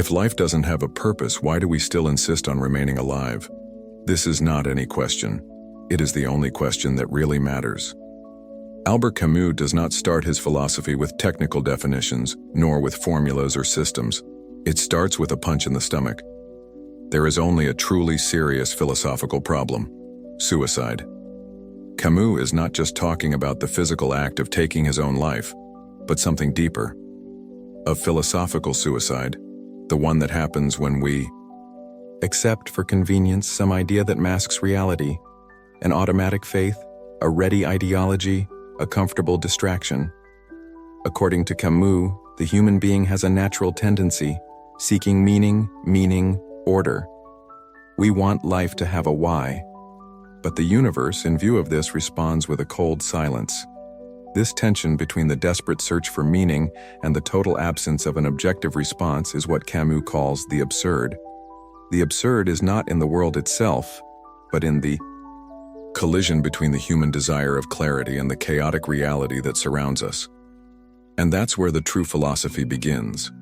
If life doesn't have a purpose, why do we still insist on remaining alive? This is not any question. It is the only question that really matters. Albert Camus does not start his philosophy with technical definitions, nor with formulas or systems. It starts with a punch in the stomach. There is only a truly serious philosophical problem: suicide. Camus is not just talking about the physical act of taking his own life, but something deeper. A philosophical suicide, the one that happens when we accept for convenience some idea that masks reality, an automatic faith, a ready ideology, a comfortable distraction. According to Camus, the human being has a natural tendency, seeking meaning, order. We want life to have a why, but the universe, in view of this, responds with a cold silence. This tension between the desperate search for meaning and the total absence of an objective response is what Camus calls the absurd. The absurd is not in the world itself, but in the collision between the human desire of clarity and the chaotic reality that surrounds us. And that's where the true philosophy begins.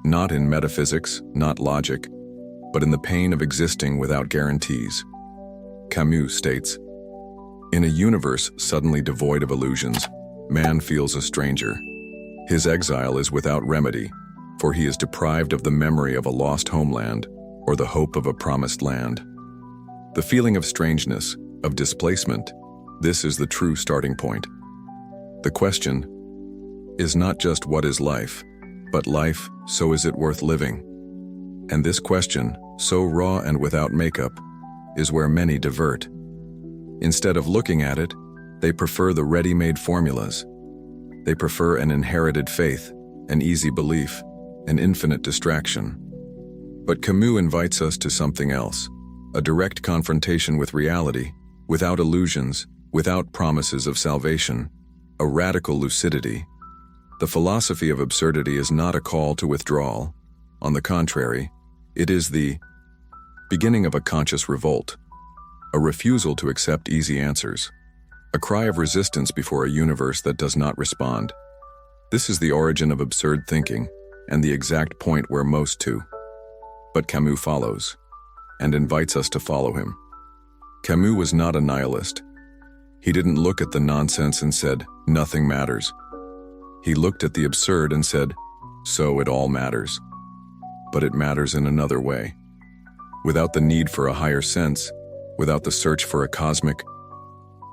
Not in metaphysics, not logic, but in the pain of existing without guarantees. Camus states, "In a universe suddenly devoid of illusions, man feels a stranger. His exile is without remedy, for he is deprived of the memory of a lost homeland or the hope of a promised land." The feeling of strangeness, of displacement, this is the true starting point. The question is not just what is life, but life, so is it worth living? And this question, so raw and without makeup, is where many divert. Instead of looking at it, they prefer the ready-made formulas. They prefer an inherited faith, an easy belief, an infinite distraction. But Camus invites us to something else, a direct confrontation with reality, without illusions, without promises of salvation, a radical lucidity. The philosophy of absurdity is not a call to withdrawal. On the contrary, it is the beginning of a conscious revolt, a refusal to accept easy answers, a cry of resistance before a universe that does not respond. This is the origin of absurd thinking, and the exact point where most do. But Camus follows, and invites us to follow him. Camus was not a nihilist. He didn't look at the nonsense and said, "Nothing matters." He looked at the absurd and said, "So it all matters." But it matters in another way. Without the need for a higher sense, without the search for a cosmic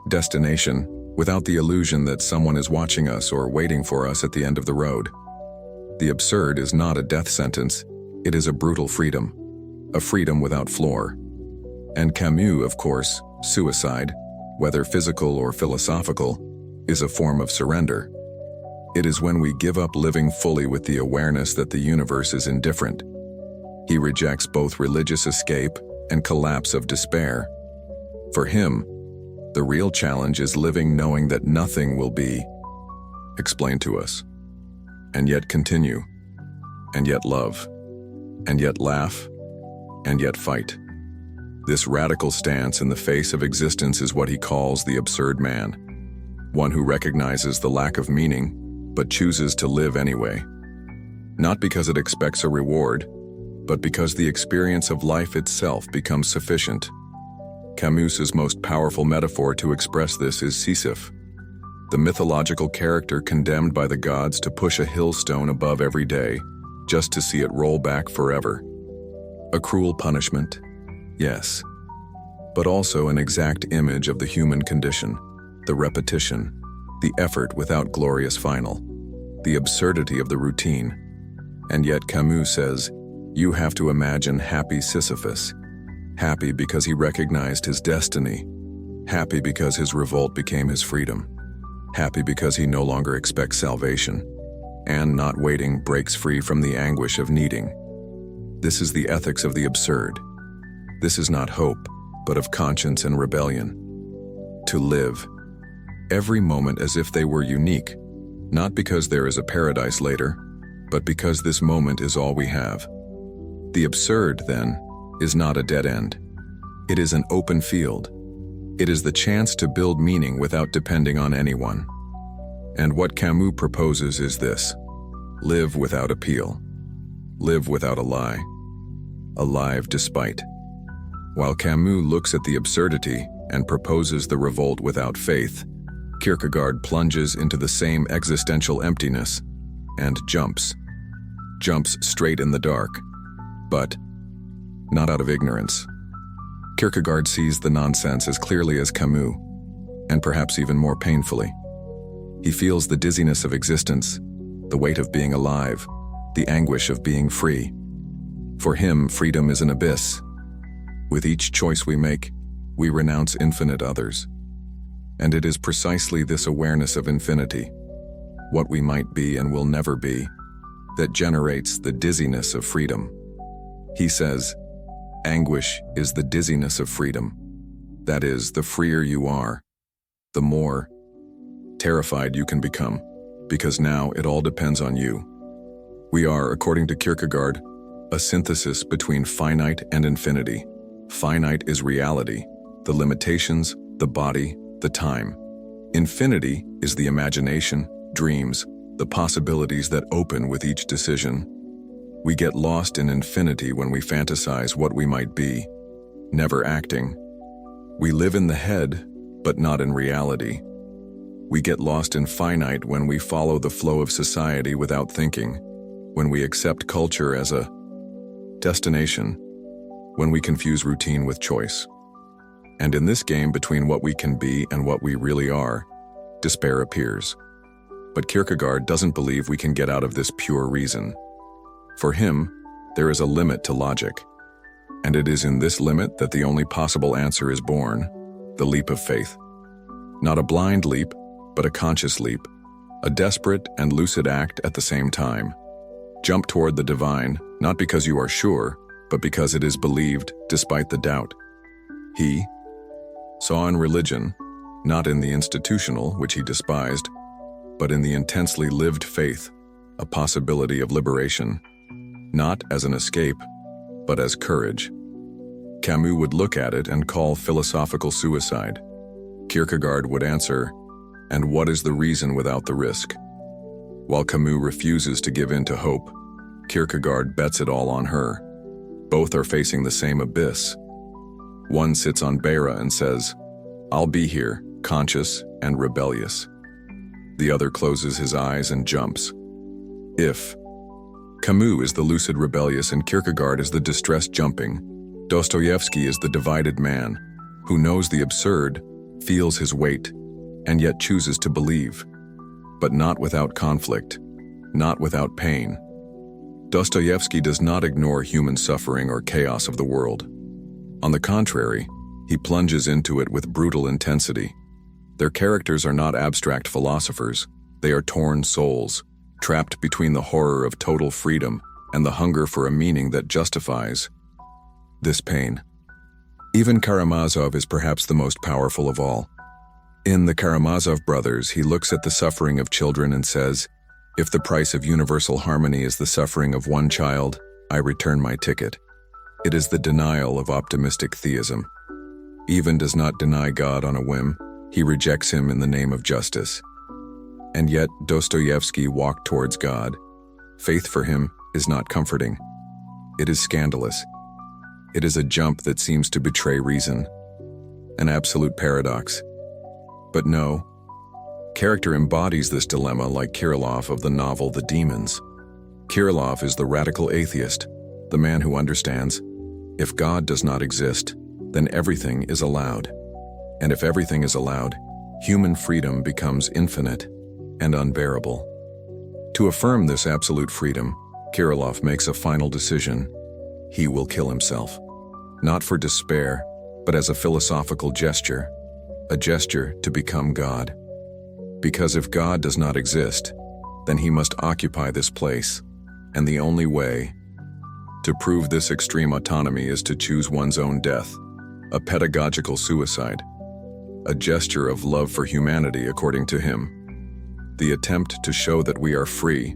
destination, without the illusion that someone is watching us or waiting for us at the end of the road. The absurd is not a death sentence, it is a brutal freedom, a freedom without floor. And Camus, of course, suicide, whether physical or philosophical, is a form of surrender. It is when we give up living fully with the awareness that the universe is indifferent. He rejects both religious escape and collapse of despair. For him, the real challenge is living knowing that nothing will be explained to us, and yet continue, and yet love, and yet laugh, and yet fight. This radical stance in the face of existence is what he calls the absurd man, one who recognizes the lack of meaning, but chooses to live anyway. Not because it expects a reward, but because the experience of life itself becomes sufficient. Camus's most powerful metaphor to express this is Sisyphus, the mythological character condemned by the gods to push a hillstone above every day, just to see it roll back forever. A cruel punishment, yes, but also an exact image of the human condition, the repetition, the effort without glorious final, the absurdity of the routine. And yet Camus says, you have to imagine happy Sisyphus, happy because he recognized his destiny, happy because his revolt became his freedom, happy because he no longer expects salvation, and not waiting breaks free from the anguish of needing. This is the ethics of the absurd. This is not hope, but of conscience and rebellion. To live every moment as if they were unique, not because there is a paradise later, but because this moment is all we have. The absurd, then, is not a dead end. It is an open field. It is the chance to build meaning without depending on anyone. And what Camus proposes is this: live without appeal. live without a lie, alive despite. While Camus looks at the absurdity and proposes the revolt without faith, Kierkegaard plunges into the same existential emptiness and jumps straight in the dark, but not out of ignorance. Kierkegaard sees the nonsense as clearly as Camus, and perhaps even more painfully. He feels the dizziness of existence, the weight of being alive, the anguish of being free. For him, freedom is an abyss. With each choice we make, we renounce infinite others. And it is precisely this awareness of infinity, what we might be and will never be, that generates the dizziness of freedom. He says, anguish is the dizziness of freedom. That is, the freer you are, the more terrified you can become, because now it all depends on you. We are, according to Kierkegaard, a synthesis between finite and infinity. Finite is reality, the limitations, the body, the time. Infinity is the imagination, dreams, the possibilities that open with each decision. We get lost in infinity when we fantasize what we might be, never acting. We live in the head, but not in reality. We get lost in finite when we follow the flow of society without thinking, when we accept culture as a destination, when we confuse routine with choice. And in this game between what we can be and what we really are, despair appears. But Kierkegaard doesn't believe we can get out of this pure reason. For him, there is a limit to logic, and it is in this limit that the only possible answer is born, the leap of faith. Not a blind leap, but a conscious leap, a desperate and lucid act at the same time. Jump toward the divine, not because you are sure, but because it is believed despite the doubt. He saw in religion, not in the institutional, which he despised, but in the intensely lived faith, a possibility of liberation, not as an escape, but as courage. Camus would look at it and call philosophical suicide. Kierkegaard would answer, and what is the reason without the risk? While Camus refuses to give in to hope, Kierkegaard bets it all on her. Both are facing the same abyss. One sits on Beira and says, I'll be here, conscious and rebellious. The other closes his eyes and jumps. If Camus is the lucid rebellious and Kierkegaard is the distressed jumping, Dostoevsky is the divided man, who knows the absurd, feels his weight, and yet chooses to believe. But not without conflict, not without pain. Dostoevsky does not ignore human suffering or chaos of the world. On the contrary, he plunges into it with brutal intensity. Their characters are not abstract philosophers, they are torn souls, trapped between the horror of total freedom and the hunger for a meaning that justifies this pain. Ivan Karamazov is perhaps the most powerful of all. In the Karamazov brothers, he looks at the suffering of children and says, if the price of universal harmony is the suffering of one child, I return my ticket. It is the denial of optimistic theism. Ivan does not deny God on a whim, he rejects him in the name of justice. And yet Dostoevsky walked towards God. Faith for him is not comforting. It is scandalous. It is a jump that seems to betray reason, an absolute paradox. But no, character embodies this dilemma like Kirilov of the novel The Demons. Kirilov is the radical atheist, the man who understands, if God does not exist, then everything is allowed. And if everything is allowed, human freedom becomes infinite and unbearable. To affirm this absolute freedom, Kirilov makes a final decision. He will kill himself. Not for despair, but as a philosophical gesture, a gesture to become God. Because if God does not exist, then he must occupy this place, and the only way to prove this extreme autonomy is to choose one's own death, a pedagogical suicide, a gesture of love for humanity according to him, the attempt to show that we are free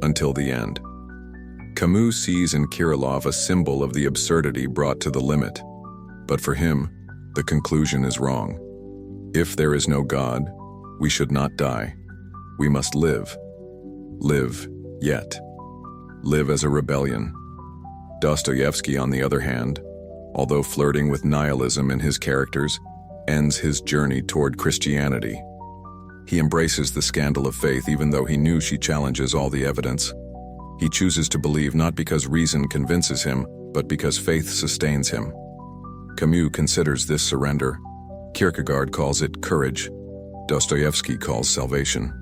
until the end. Camus sees in Kirilov a symbol of the absurdity brought to the limit, but for him, the conclusion is wrong. If there is no God, we should not die. We must live. Live yet. live as a rebellion. Dostoevsky, on the other hand, although flirting with nihilism in his characters, ends his journey toward Christianity. He embraces the scandal of faith even though he knew she challenges all the evidence. He chooses to believe not because reason convinces him, but because faith sustains him. Camus considers this surrender. Kierkegaard calls it courage. Dostoevsky calls salvation.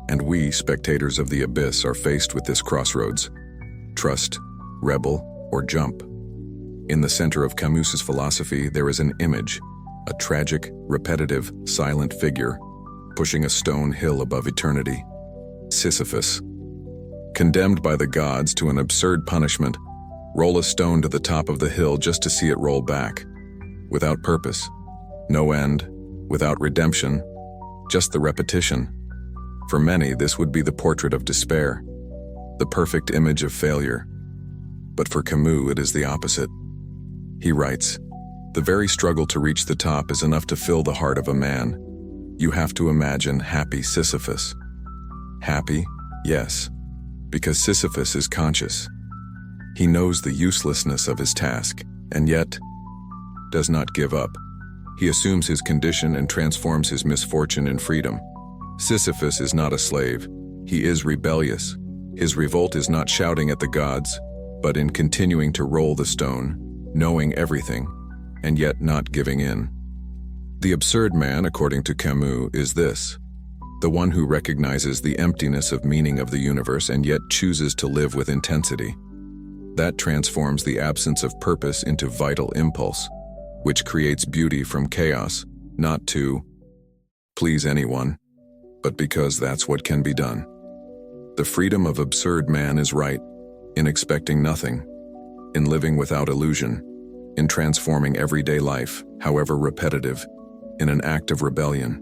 And we, spectators of the abyss, are faced with this crossroads: trust, rebel, or jump. In the center of Camus's philosophy, there is an image, a tragic, repetitive, silent figure, pushing a stone hill above eternity. Sisyphus. Condemned by the gods to an absurd punishment, roll a stone to the top of the hill just to see it roll back. Without purpose, no end, without redemption, just the repetition. For many, this would be the portrait of despair, the perfect image of failure. But for Camus, it is the opposite. He writes, "The very struggle to reach the top is enough to fill the heart of a man. You have to imagine happy Sisyphus." Happy? Yes, because Sisyphus is conscious. He knows the uselessness of his task, and yet does not give up. He assumes his condition and transforms his misfortune in freedom. Sisyphus is not a slave. He is rebellious. His revolt is not shouting at the gods, but in continuing to roll the stone, knowing everything, and yet not giving in. The absurd man, according to Camus, is this: the one who recognizes the emptiness of meaning of the universe and yet chooses to live with intensity. That transforms the absence of purpose into vital impulse, which creates beauty from chaos, not to please anyone, but because that's what can be done. The freedom of absurd man is right, in expecting nothing, in living without illusion, in transforming everyday life, however repetitive, in an act of rebellion.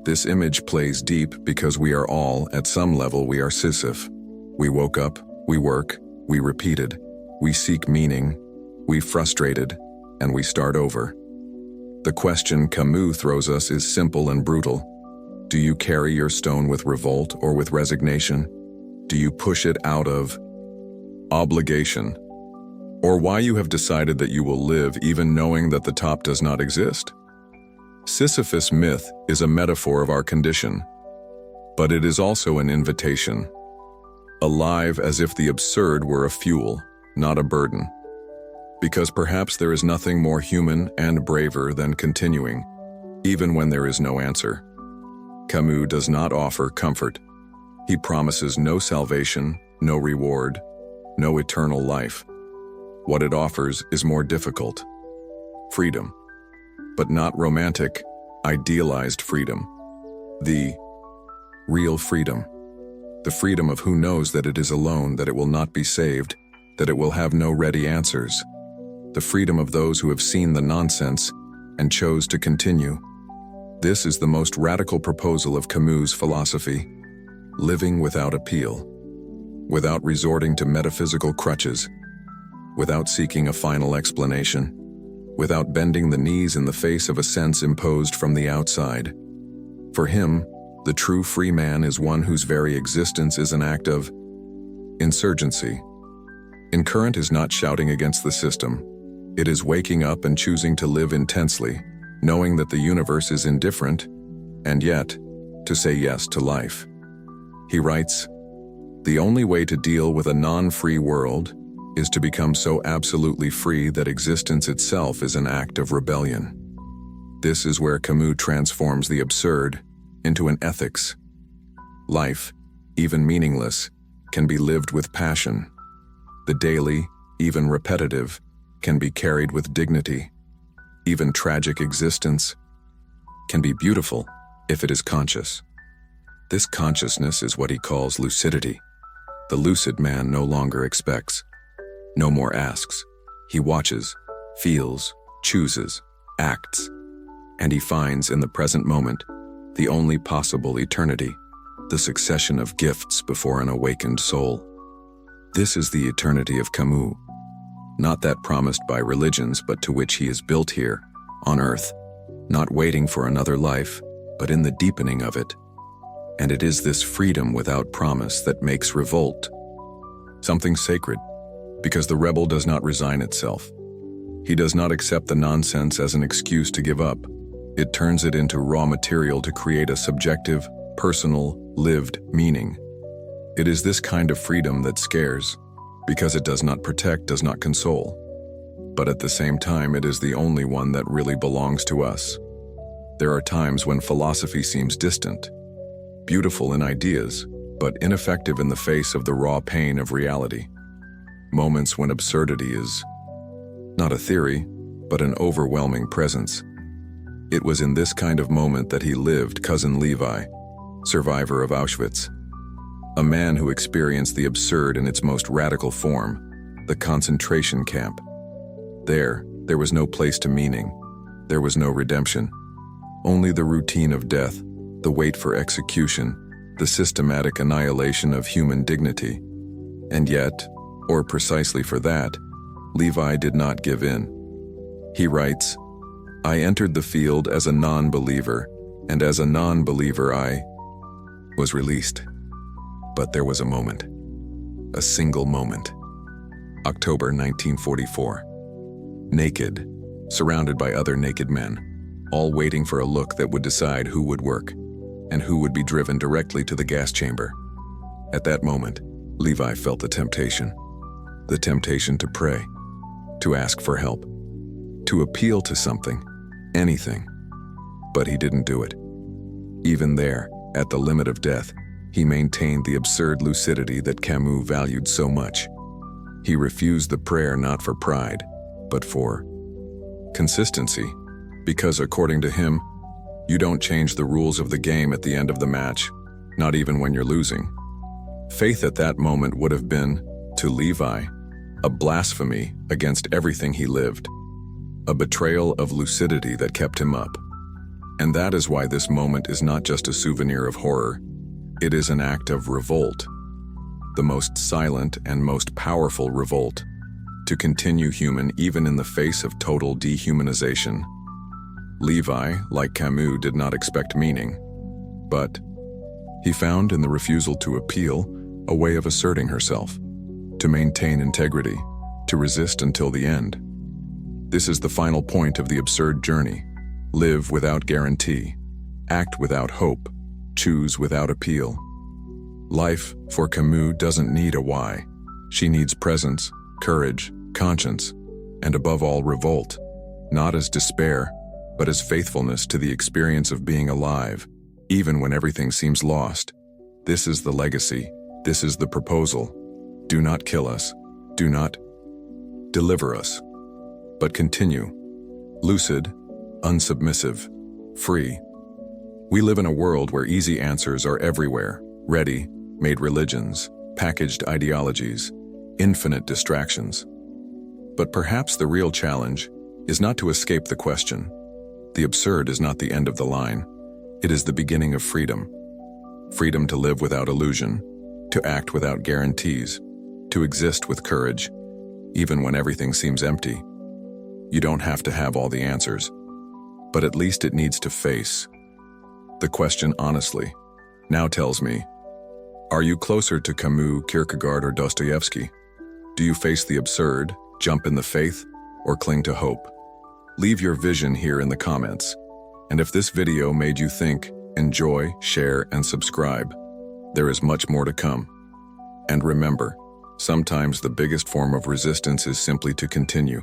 This image plays deep because we are all, at some level, we are Sisyphus. We woke up, we work, we repeated, we seek meaning, we frustrated, and we start over. The question Camus throws us is simple and brutal. Do you carry your stone with revolt or with resignation? Do you push it out of obligation? Or why you have decided that you will live even knowing that the top does not exist? Sisyphus myth is a metaphor of our condition, but it is also an invitation. Alive as if the absurd were a fuel, not a burden. Because perhaps there is nothing more human and braver than continuing, even when there is no answer. Camus does not offer comfort. He promises no salvation, no reward, no eternal life. What it offers is more difficult: freedom. But not romantic, idealized freedom. The real freedom. The freedom of who knows that it is alone, that it will not be saved, that it will have no ready answers. The freedom of those who have seen the nonsense and chose to continue. This is the most radical proposal of Camus' philosophy: living without appeal, without resorting to metaphysical crutches, without seeking a final explanation, without bending the knees in the face of a sense imposed from the outside. For him, the true free man is one whose very existence is an act of insurgency. Incurrent is not shouting against the system. It is waking up and choosing to live intensely, knowing that the universe is indifferent, and yet, to say yes to life. He writes, "The only way to deal with a non-free world is to become so absolutely free that existence itself is an act of rebellion." This is where Camus transforms the absurd into an ethics. Life, even meaningless, can be lived with passion. The daily, even repetitive, can be carried with dignity. Even tragic existence can be beautiful if it is conscious. This consciousness is what he calls lucidity. The lucid man no longer expects, no more asks. He watches, feels, chooses, acts, and he finds in the present moment the only possible eternity, the succession of gifts before an awakened soul. This is the eternity of Camus, not that promised by religions, but to which he is built here, on earth, not waiting for another life, but in the deepening of it. And it is this freedom without promise that makes revolt. something sacred, because the rebel does not resign itself. He does not accept the nonsense as an excuse to give up. It turns it into raw material to create a subjective, personal, lived meaning. It is this kind of freedom that scares, because it does not protect, does not console. But at the same time, it is the only one that really belongs to us. There are times when philosophy seems distant, beautiful in ideas, but ineffective in the face of the raw pain of reality. Moments when absurdity is not a theory, but an overwhelming presence. It was in this kind of moment that he lived, Cousin Levi, survivor of Auschwitz. A man who experienced the absurd in its most radical form, the concentration camp. There was no place to meaning. There was no redemption. Only the routine of death, the wait for execution, the systematic annihilation of human dignity. And yet, or precisely for that, Levi did not give in. He writes, "I entered the field as a non-believer, and as a non-believer I was released." But there was a moment. A single moment. October 1944. Naked, surrounded by other naked men, all waiting for a look that would decide who would work, and who would be driven directly to the gas chamber. At that moment, Levi felt the temptation to pray, to ask for help, to appeal to something, anything. But he didn't do it. Even there, at the limit of death, he maintained the absurd lucidity that Camus valued so much. He refused the prayer not for pride, but for consistency, because according to him, you don't change the rules of the game at the end of the match, not even when you're losing. Faith at that moment would have been, to Levi, a blasphemy against everything he lived, a betrayal of lucidity that kept him up. And that is why this moment is not just a souvenir of horror, it is an act of revolt, the most silent and most powerful revolt, to continue human even in the face of total dehumanization. Levi, like Camus, did not expect meaning, but he found in the refusal to appeal a way of asserting herself, to maintain integrity, to resist until the end. This is the final point of the absurd journey. Live without guarantee, act without hope, choose without appeal. Life, for Camus, doesn't need a why. She needs presence, courage, conscience, and above all, revolt, not as despair, but as faithfulness to the experience of being alive, even when everything seems lost. This is the legacy. This is the proposal. Do not kill us. Do not deliver us. But continue. Lucid, unsubmissive, free. We live in a world where easy answers are everywhere, ready, made religions, packaged ideologies, infinite distractions. But perhaps the real challenge is not to escape the question. The absurd is not the end of the line. It is the beginning of freedom. Freedom to live without illusion, to act without guarantees, to exist with courage, even when everything seems empty. You don't have to have all the answers, but at least it needs to face. The question honestly now tells me, are you closer to Camus, Kierkegaard, or Dostoevsky? Do you face the absurd, jump in the faith, or cling to hope? Leave your vision here in the comments. And if this video made you think, enjoy, share, and subscribe. There is much more to come. And remember, sometimes the biggest form of resistance is simply to continue.